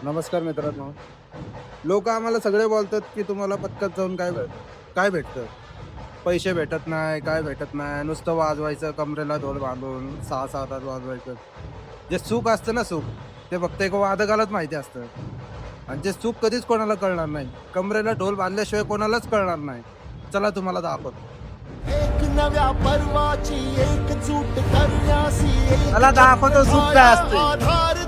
नमस्कार मित्रांनो. लोक आम्हाला सगळे बोलतात की तुम्हाला पथकात जाऊन काय भेटतं. पैसे भेटत नाही, काय भेटत नाही, नुसतं वाजवायचं कमरेला ढोल बांधून 6-6 तास वाजवायचं. जे सुख असतं ना सुख, ते फक्त एका वादकालाच माहिती असतं. आणि ते सुख कधीच कोणाला कळणार नाही. कमरेला ढोल बांधल्याशिवाय कोणालाच कळणार नाही. चला तुम्हाला दाखवतो. एक नव्या पर्वाची एकजूट करण्यासी मला दाखवतो सुख काय असते. आधार